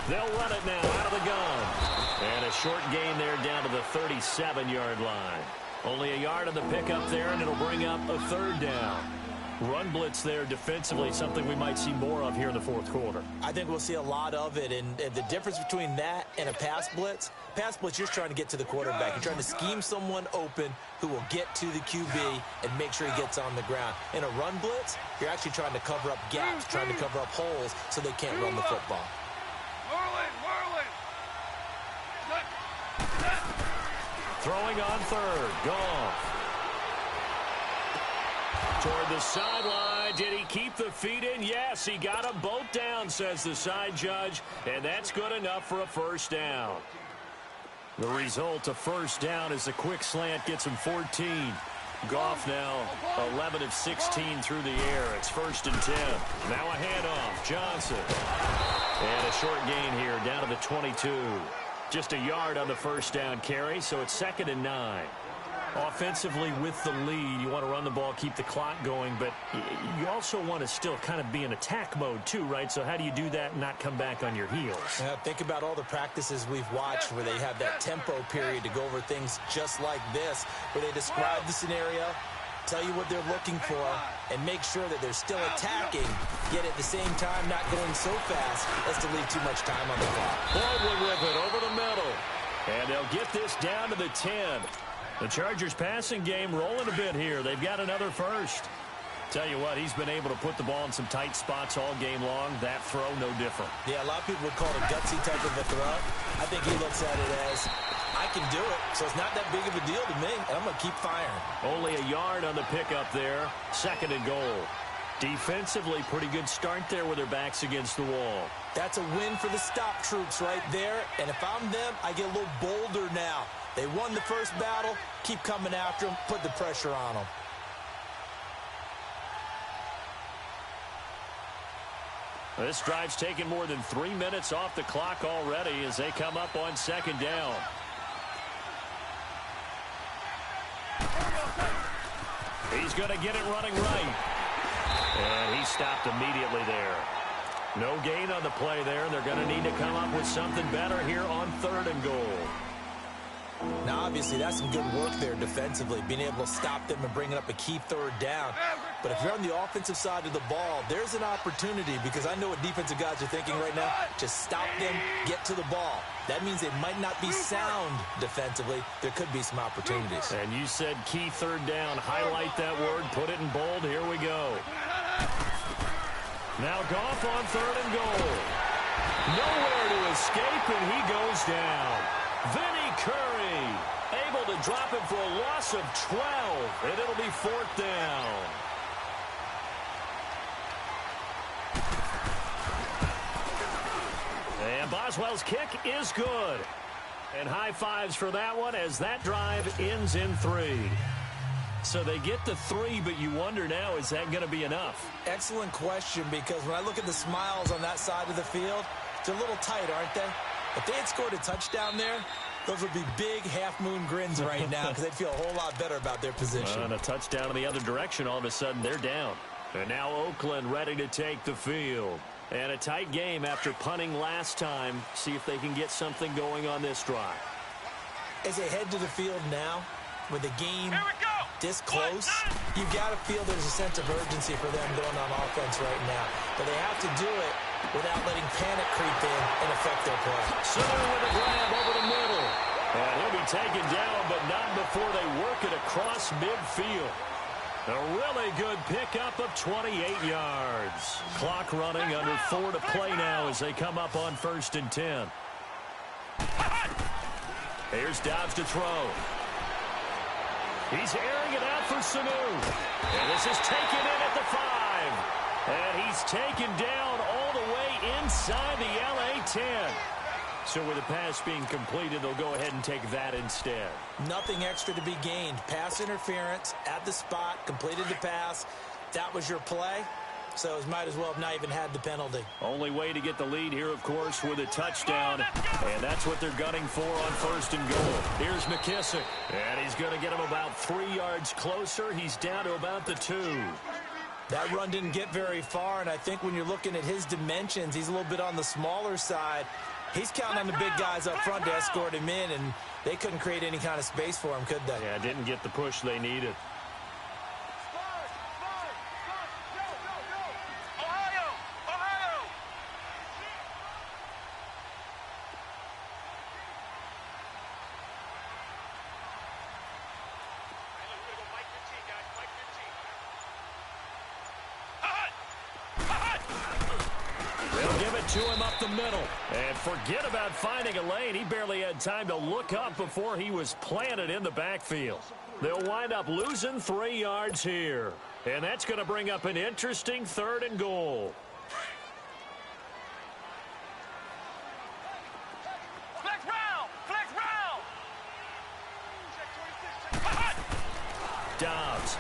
They'll run it now out of the gun. And a short gain there down to the 37-yard line. Only a yard on the pickup there, and it'll bring up a third down. Run blitz there defensively, something we might see more of here in the fourth quarter. I think we'll see a lot of it, and the difference between that and a pass blitz, you're just trying to get to the quarterback. You're trying to scheme someone open who will get to the QB and make sure he gets on the ground. In a run blitz, you're actually trying to cover up gaps, trying to cover up holes so they can't run the football. Throwing on third. Goff. Toward the sideline. Did he keep the feet in? Yes, he got them both down, says the side judge. And that's good enough for a first down. The result, a first down, as a quick slant gets him 14. Goff now 11 of 16 through the air. It's 1st and 10. Now a handoff. Johnson. And a short gain here down to the 22. Just a yard on the first down carry, so it's 2nd and 9. Offensively with the lead, you want to run the ball, keep the clock going, but you also want to still kind of be in attack mode too, right? So how do you do that and not come back on your heels? Yeah, think about all the practices we've watched where they have that tempo period to go over things just like this, where they describe the scenario, tell you what they're looking for, and make sure that they're still attacking, yet at the same time not going so fast as to leave too much time on the clock. Boldly with it over the middle. And they'll get this down to the 10. The Chargers passing game rolling a bit here. They've got another first. Tell you what, he's been able to put the ball in some tight spots all game long. That throw, no different. Yeah, a lot of people would call it a gutsy type of a throw. I think he looks at it as, I can do it, so it's not that big of a deal to me, and I'm going to keep firing. Only a yard on the pickup there. 2nd and goal. Defensively, pretty good start there with their backs against the wall. That's a win for the stop troops right there, and if I'm them, I get a little bolder now. They won the first battle, keep coming after them, put the pressure on them. This drive's taken more than 3 minutes off the clock already as they come up on 2nd down. He's going to get it running right. And he stopped immediately there. No gain on the play there, and they're going to need to come up with something better here on 3rd and goal. Now, obviously, that's some good work there defensively, being able to stop them and bringing up a key 3rd down. But if you're on the offensive side of the ball, there's an opportunity, because I know what defensive guys are thinking right now. Just stop them, get to the ball. That means they might not be sound defensively. There could be some opportunities. And you said key 3rd down. Highlight that word, put it in bold. Here we go. Now Goff on 3rd and goal. Nowhere to escape, and he goes down. Vinny Curry able to drop him for a loss of 12, and it'll be 4th down. And Boswell's kick is good. And high fives for that one as that drive ends in 3. So they get the 3, but you wonder now, is that going to be enough? Excellent question, because when I look at the smiles on that side of the field, they're a little tight, aren't they? If they had scored a touchdown there, those would be big half-moon grins right now because they'd feel a whole lot better about their position. And a touchdown in the other direction, all of a sudden they're down. And now Oakland ready to take the field. And a tight game after punting last time. See if they can get something going on this drive. As they head to the field now, with the game this close, you've got to feel there's a sense of urgency for them going on offense right now. But they have to do it without letting panic creep in and affect their play. Sanu with a grab over the middle. And he'll be taken down, but not before they work it across midfield. A really good pickup of 28 yards. Clock running, under 4 to play now as they come up on 1st and 10. Here's Dobbs to throw. He's airing it out for Sanu. And this is taken in at the 5. And he's taken down all the way inside the LA 10. So with the pass being completed, they'll go ahead and take that instead. Nothing extra to be gained. Pass interference at the spot, completed the pass. That was your play. So it might as well have not even had the penalty. Only way to get the lead here, of course, with a touchdown. And that's what they're gunning for on 1st and goal. Here's McKissick. And he's going to get him about 3 yards closer. He's down to about the 2. That run didn't get very far, and I think when you're looking at his dimensions, he's a little bit on the smaller side. He's counting on the big guys up front to escort him in, and they couldn't create any kind of space for him, could they? Yeah, didn't get the push they needed. To him up the middle. And forget about finding a lane. He barely had time to look up before he was planted in the backfield. They'll wind up losing 3 yards here. And that's going to bring up an interesting 3rd and goal. Flex round! Flex round! Dobbs.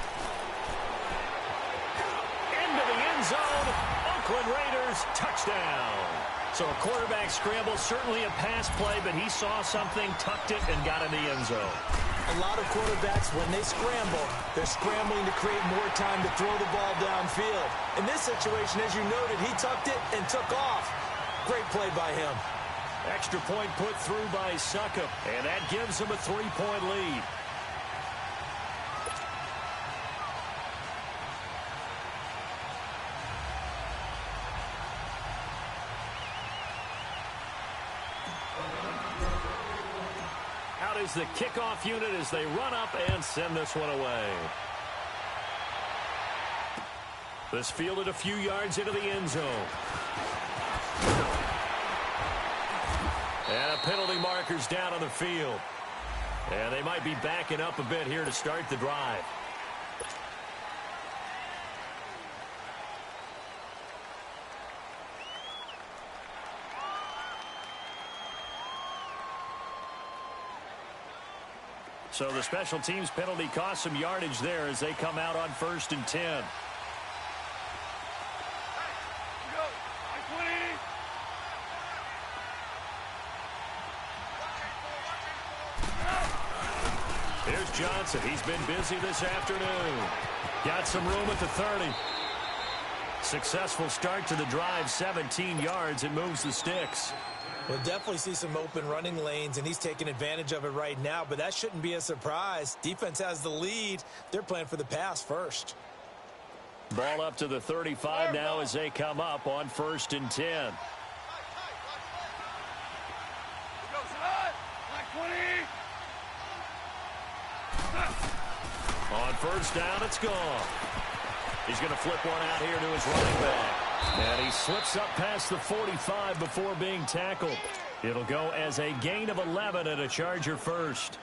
Into the end zone. Oakland Raiders touchdown. So a quarterback scramble, certainly a pass play, but he saw something, tucked it, and got in the end zone. A lot of quarterbacks, when they scramble, they're scrambling to create more time to throw the ball downfield. In this situation, as you noted, he tucked it and took off. Great play by him. Extra point put through by Succop, and that gives him a 3-point lead. Is the kickoff unit as they run up and send this one away. This fielded a few yards into the end zone. And a penalty marker's down on the field. And they might be backing up a bit here to start the drive. So the special teams penalty cost some yardage there as they come out on 1st and 10. Here's Johnson. He's been busy this afternoon. Got some room at the 30. Successful start to the drive, 17 yards, and moves the sticks. We'll definitely see some open running lanes, and he's taking advantage of it right now, but that shouldn't be a surprise. Defense has the lead. They're playing for the pass first. Ball up to the 35 now as they come up on 1st and 10. On 1st down, it's gone. He's going to flip one out here to his running back. And he slips up past the 45 before being tackled. It'll go as a gain of 11 and a Charger first.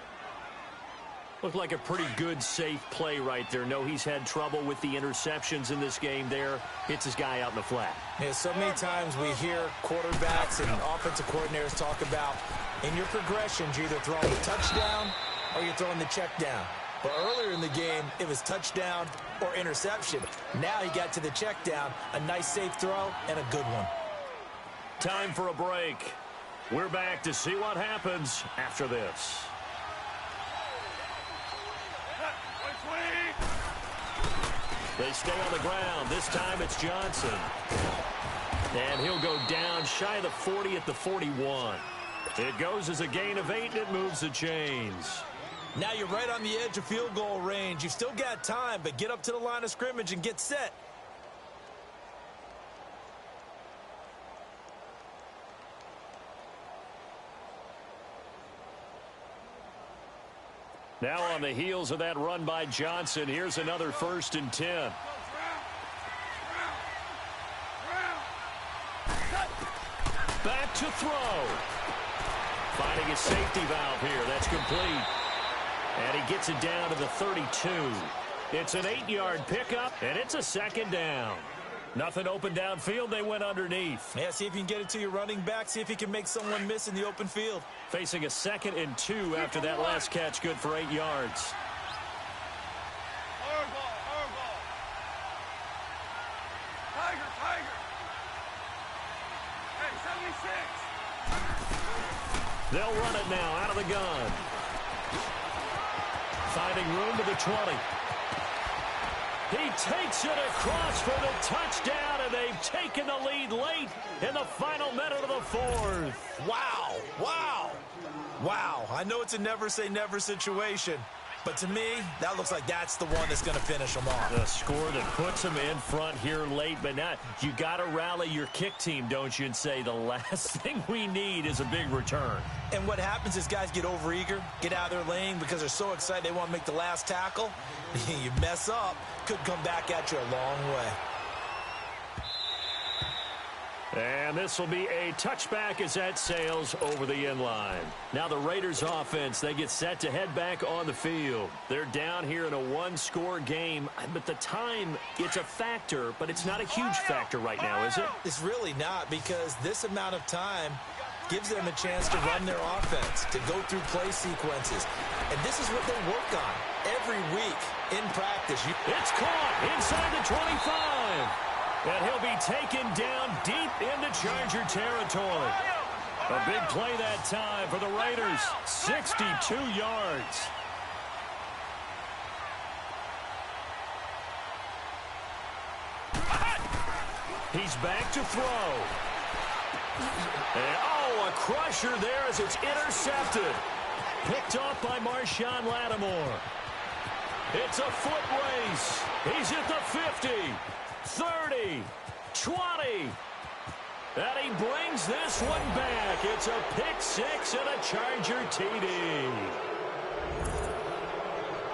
Looked like a pretty good, safe play right there. No, he's had trouble with the interceptions in this game there. Hits his guy out in the flat. Yeah, so many times we hear quarterbacks and offensive coordinators talk about in your progressions, you're either throwing the touchdown or you're throwing the check down. But earlier in the game, it was touchdown or interception. Now he got to the check down, a nice safe throw, and a good one. Time for a break. We're back to see what happens after this. They stay on the ground. This time it's Johnson. And he'll go down shy of the 40 at the 41. It goes as a gain of 8, and it moves the chains. Now you're right on the edge of field goal range. You've still got time, but get up to the line of scrimmage and get set. Now on the heels of that run by Johnson, here's another 1st and 10. Back to throw. Finding a safety valve here. That's complete. And he gets it down to the 32. It's an 8-yard pickup, and it's a 2nd down. Nothing open downfield. They went underneath. Yeah, see if you can get it to your running back. See if he can make someone miss in the open field. Facing a 2nd and 2 after that last catch. Good for 8 yards. Tiger. Hey, 76. They'll run it now out of the gun. Finding room to the 20. He takes it across for the touchdown, and they've taken the lead late in the final minute of the 4th. Wow. I know it's a never-say-never situation, but to me, that looks like that's the one that's going to finish them off. A score that puts them in front here late, but now you got to rally your kick team, don't you, and say the last thing we need is a big return. And what happens is guys get overeager, get out of their lane because they're so excited they want to make the last tackle. You mess up, could come back at you a long way. And this will be a touchback as that sails over the end line. Now the Raiders offense, they get set to head back on the field. They're down here in a 1-score game, but the time, it's a factor, but it's not a huge factor right now, is it? It's really not, because this amount of time gives them a chance to run their offense, to go through play sequences. And this is what they work on every week in practice. It's caught inside the 25. And he'll be taken down deep into Charger territory. A big play that time for the Raiders. 62 yards. He's back to throw. And, a crusher there as it's intercepted. Picked off by Marshawn Lattimore. It's a foot race. He's at the 50. 30, 20, and he brings this one back. It's a pick 6 and a Charger TD.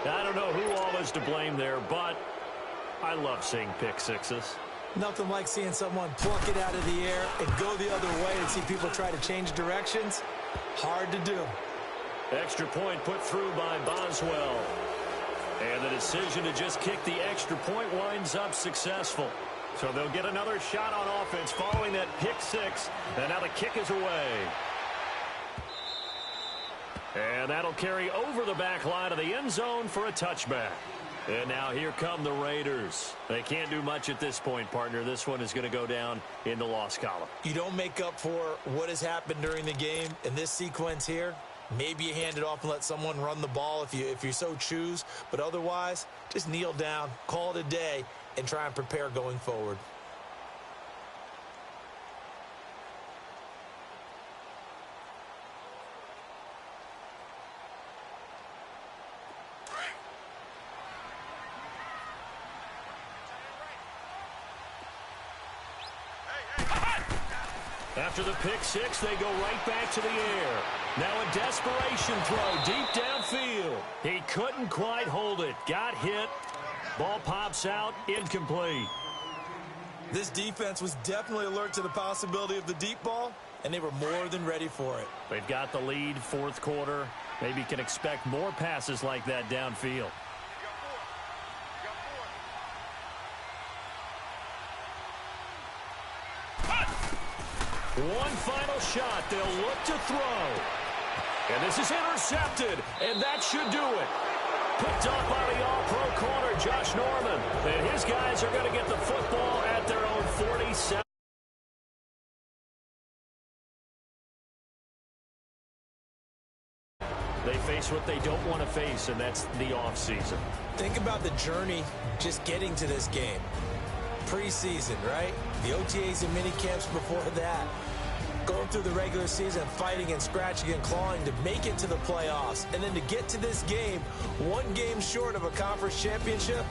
I don't know who all is to blame there, but I love seeing pick 6s. Nothing like seeing someone pluck it out of the air and go the other way and see people try to change directions. Hard to do. Extra point put through by Boswell. And the decision to just kick the extra point winds up successful. So they'll get another shot on offense following that pick 6. And now the kick is away. And that'll carry over the back line of the end zone for a touchback. And now here come the Raiders. They can't do much at this point, partner. This one is going to go down in the loss column. You don't make up for what has happened during the game in this sequence here. Maybe you hand it off and let someone run the ball if you so choose. But otherwise, just kneel down, call it a day, and try and prepare going forward. After the pick 6, they go right back to the air. Now a desperation throw deep downfield. He couldn't quite hold it. Got hit. Ball pops out. Incomplete. This defense was definitely alert to the possibility of the deep ball, and they were more than ready for it. They've got the lead, 4th quarter. Maybe can expect more passes like that downfield. One final shot. They'll look to throw. And this is intercepted. And that should do it. Picked up by the all-pro corner, Josh Norman. And his guys are going to get the football at their own 47. They face what they don't want to face, and that's the offseason. Think about the journey just getting to this game. Preseason, right? The OTAs and mini camps before that. Going through the regular season, fighting and scratching and clawing to make it to the playoffs. And then to get to this game, one game short of a conference championship,